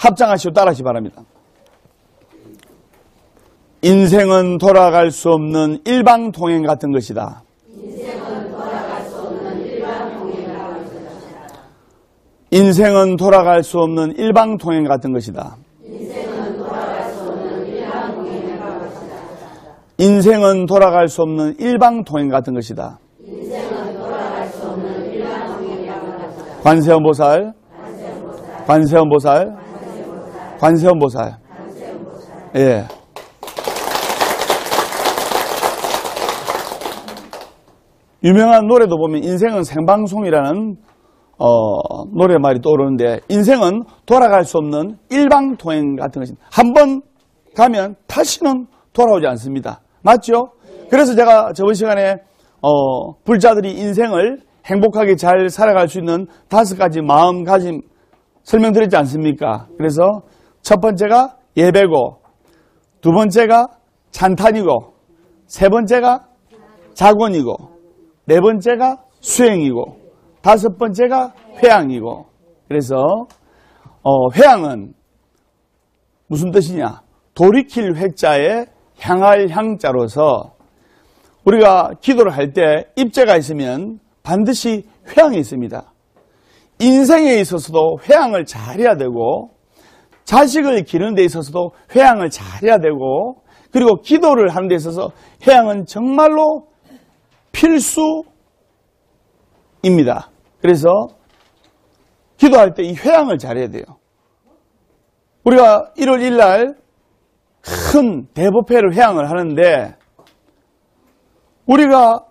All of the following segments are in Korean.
합장하시고 따라하시기 바랍니다. 인생은 돌아갈 수 없는 일방통행 같은 것이다. 인생은 돌아갈 수 없는 일방통행 같은 것이다. 인생은 돌아갈 수 없는 일방통행 같은 것이다. 인생은 돌아갈 수 없는 일방통행 같은 것이다. 인생은 돌아갈 수 없는 일방통행 같은 것이다. 인생은 돌아갈 수 없는 일방통행 같은 것이다. 관세음보살, 관세음보살, 관세음보살. 예. 유명한 노래도 보면 인생은 생방송이라는 노래말이 떠오르는데, 인생은 돌아갈 수 없는 일방통행 같은 것입니다. 한번 가면 다시는 돌아오지 않습니다. 맞죠? 그래서 제가 저번 시간에 불자들이 인생을 행복하게 잘 살아갈 수 있는 5가지 마음가짐 설명드렸지 않습니까? 그래서 첫 번째가 예배고, 두 번째가 찬탄이고, 세 번째가 자권이고, 네 번째가 수행이고, 다섯 번째가 회양이고. 그래서 회양은 무슨 뜻이냐? 돌이킬 회자에 향할 향자로서 우리가 기도를 할 때 입재가 있으면 반드시 회양이 있습니다. 인생에 있어서도 회양을 잘해야 되고, 자식을 기르는 데 있어서도 회양을 잘해야 되고, 그리고 기도를 하는 데 있어서 회양은 정말로 필수입니다. 그래서 기도할 때 이 회양을 잘해야 돼요. 우리가 1월 1일 날 큰 대법회를 회양을 하는데, 우리가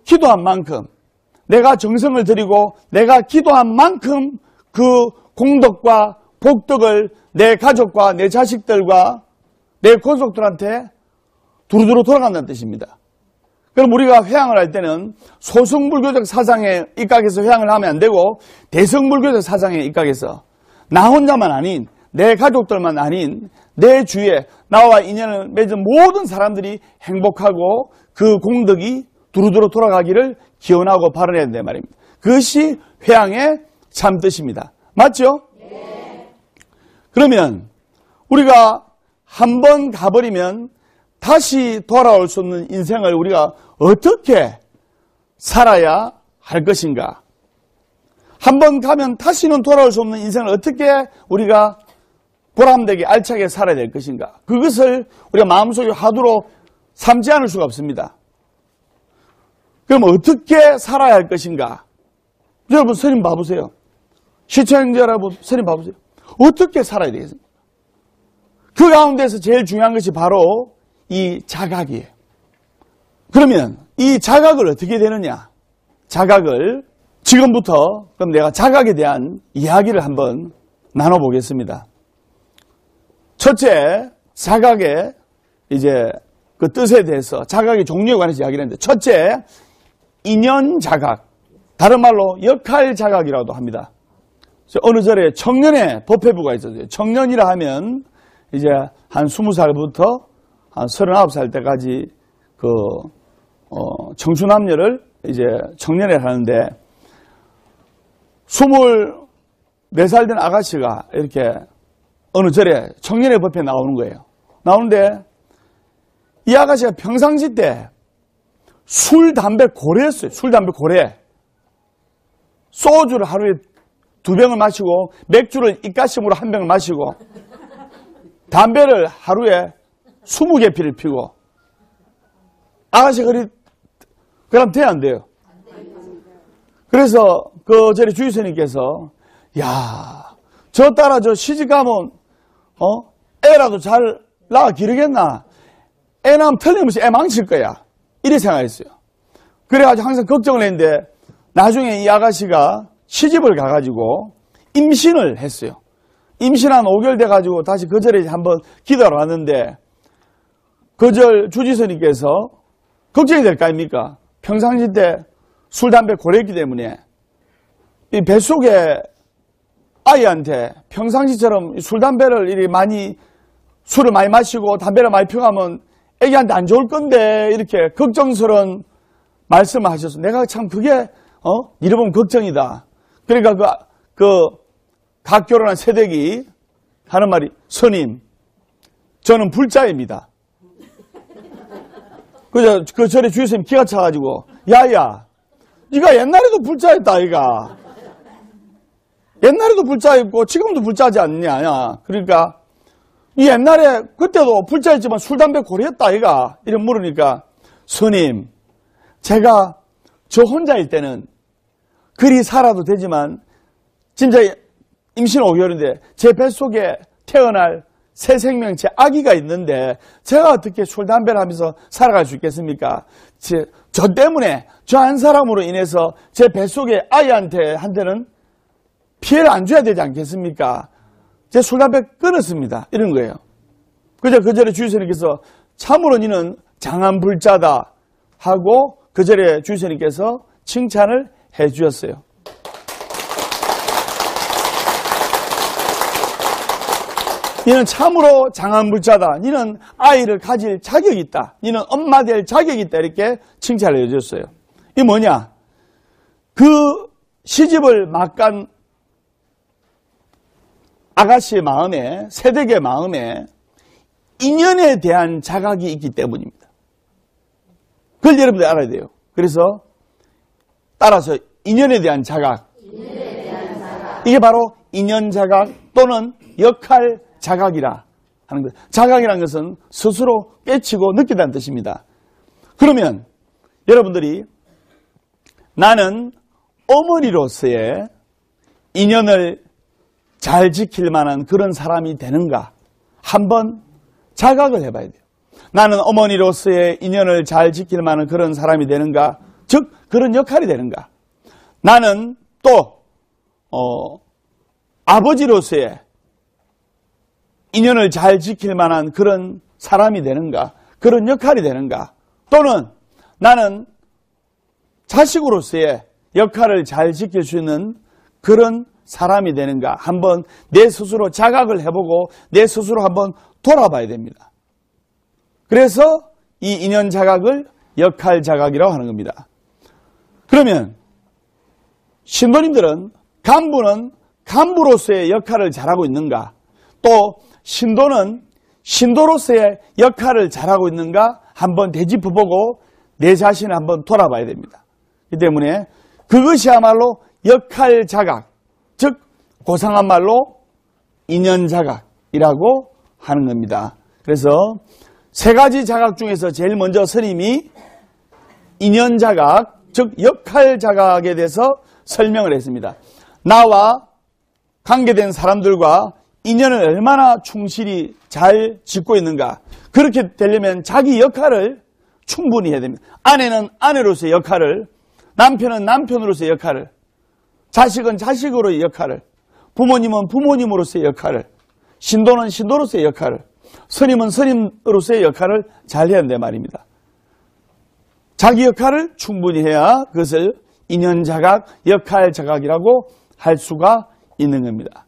기도한 만큼, 내가 정성을 들이고 내가 기도한 만큼 그 공덕과 복덕을 내 가족과 내 자식들과 내 권속들한테 두루두루 돌아간다는 뜻입니다. 그럼 우리가 회양을 할 때는 소승불교적 사상에 입각해서 회양을 하면 안 되고, 대승불교적 사상에 입각해서 나 혼자만 아닌, 내 가족들만 아닌, 내 주위에 나와 인연을 맺은 모든 사람들이 행복하고 그 공덕이 두루두루 돌아가기를 기원하고 발언해야 된단 말입니다. 그것이 회양의 참 뜻입니다. 맞죠? 네. 그러면 우리가 한번 가버리면 다시 돌아올 수 없는 인생을 우리가 어떻게 살아야 할 것인가? 한번 가면 다시는 돌아올 수 없는 인생을 어떻게 우리가 보람되게 알차게 살아야 될 것인가? 그것을 우리가 마음속에 화두로 삼지 않을 수가 없습니다. 그럼 어떻게 살아야 할 것인가? 여러분, 스님 봐보세요. 시청자 여러분, 스님 봐보세요. 어떻게 살아야 되겠습니까? 그 가운데서 제일 중요한 것이 바로 이 자각이에요. 그러면 이 자각을 어떻게 되느냐? 자각을 지금부터 그럼 내가 자각에 대한 이야기를 한번 나눠보겠습니다. 첫째, 자각의 이제 그 뜻에 대해서, 자각의 종류에 관해서 이야기를 했는데, 첫째, 인연 자각, 다른 말로 역할 자각이라고도 합니다. 어느 절에 청년의 법회부가 있었어요. 청년이라 하면 이제 한 20살부터 한 39살 때까지 그 청춘남녀를 이제 청년회를 하는데, 24살 된 아가씨가 이렇게 어느 절에 청년회 법회에 나오는 거예요. 나오는데 이 아가씨가 평상시 때 술, 담배 고래였어요. 술, 담배 고래. 소주를 하루에 2병을 마시고, 맥주를 입가심으로 1병을 마시고, 담배를 하루에 20개 피를 피고. 아가씨가 그럼 돼야 안 돼요? 그래서 그 저리 주의스님께서, 야, 저 따라 저 시집가면 애라도 잘 낳아 기르겠나? 애 낳으면 틀림없이 애 망칠 거야. 이래 생각했어요. 그래가지고 항상 걱정을 했는데, 나중에 이 아가씨가 시집을 가가지고 임신을 했어요. 임신한 5개월 돼가지고 다시 그 절에 한번 기도하러 왔는데, 그 절 주지스님께서 걱정이 될 거 아닙니까? 평상시 때 술, 담배 고랬기 때문에 이 뱃속에 아이한테 평상시처럼 술, 담배를 이렇게 많이, 술을 많이 마시고 담배를 많이 피우면 애기한테 안 좋을 건데, 이렇게 걱정스러운 말씀을 하셔서 내가 참 그게 이래 보면 걱정이다. 그러니까 그 갓 결혼한 새댁이 하는 말이, 스님, 저는 불자입니다. 그 절에 주의스님 기가 차가지고, 야야, 네가 옛날에도 불자였다, 아이가. 옛날에도 불자였고, 지금도 불자지 않냐. 그러니까, 이 옛날에, 그때도 불자였지만 술, 담배 고리였다, 아이가. 이런 물으니까, 스님, 제가 저 혼자일 때는 그리 살아도 되지만, 진짜 임신 5개월인데, 제 뱃속에 태어날 새 생명체 아기가 있는데 제가 어떻게 술, 담배를 하면서 살아갈 수 있겠습니까? 저 때문에 저 한 사람으로 인해서 제 뱃속의 아이한테는 피해를 안 줘야 되지 않겠습니까? 제 술, 담배 끊었습니다. 이런 거예요. 그저 그 절에 주의스님께서 참으로 니는 장안불자다 하고 그 절에 주의스님께서 칭찬을 해 주셨어요. 니는 참으로 장안불자다. 니는 아이를 가질 자격이 있다. 니는 엄마 될 자격이 있다. 이렇게 칭찬을 해줬어요. 이게 뭐냐? 그 시집을 막 간 아가씨의 마음에, 새댁의 마음에 인연에 대한 자각이 있기 때문입니다. 그걸 여러분들 알아야 돼요. 그래서 따라서 인연에 대한 자각. 이게 바로 인연 자각 또는 역할 자각이라 하는 거예요. 자각이라는 것은 스스로 깨치고 느끼다는 뜻입니다. 그러면 여러분들이 나는 어머니로서의 인연을 잘 지킬 만한 그런 사람이 되는가 한번 자각을 해봐야 돼요. 나는 어머니로서의 인연을 잘 지킬 만한 그런 사람이 되는가, 즉 그런 역할이 되는가. 나는 또 아버지로서의 인연을 잘 지킬 만한 그런 사람이 되는가, 그런 역할이 되는가, 또는 나는 자식으로서의 역할을 잘 지킬 수 있는 그런 사람이 되는가 한번 내 스스로 자각을 해보고 내 스스로 한번 돌아봐야 됩니다. 그래서 이 인연 자각을 역할 자각이라고 하는 겁니다. 그러면 신도님들은 간부는 간부로서의 역할을 잘하고 있는가, 또 신도는 신도로서의 역할을 잘하고 있는가 한번 되짚어보고 내 자신을 한번 돌아봐야 됩니다. 그렇기 때문에 그것이야말로 역할 자각, 즉 고상한 말로 인연 자각이라고 하는 겁니다. 그래서 세 가지 자각 중에서 제일 먼저 스님이 인연 자각, 즉 역할 자각에 대해서 설명을 했습니다. 나와 관계된 사람들과 인연을 얼마나 충실히 잘 짓고 있는가. 그렇게 되려면 자기 역할을 충분히 해야 됩니다. 아내는 아내로서의 역할을, 남편은 남편으로서의 역할을, 자식은 자식으로의 역할을, 부모님은 부모님으로서의 역할을, 신도는 신도로서의 역할을, 스님은 스님으로서의 역할을 잘 해야 된단 말입니다. 자기 역할을 충분히 해야 그것을 인연자각, 역할자각이라고 할 수가 있는 겁니다.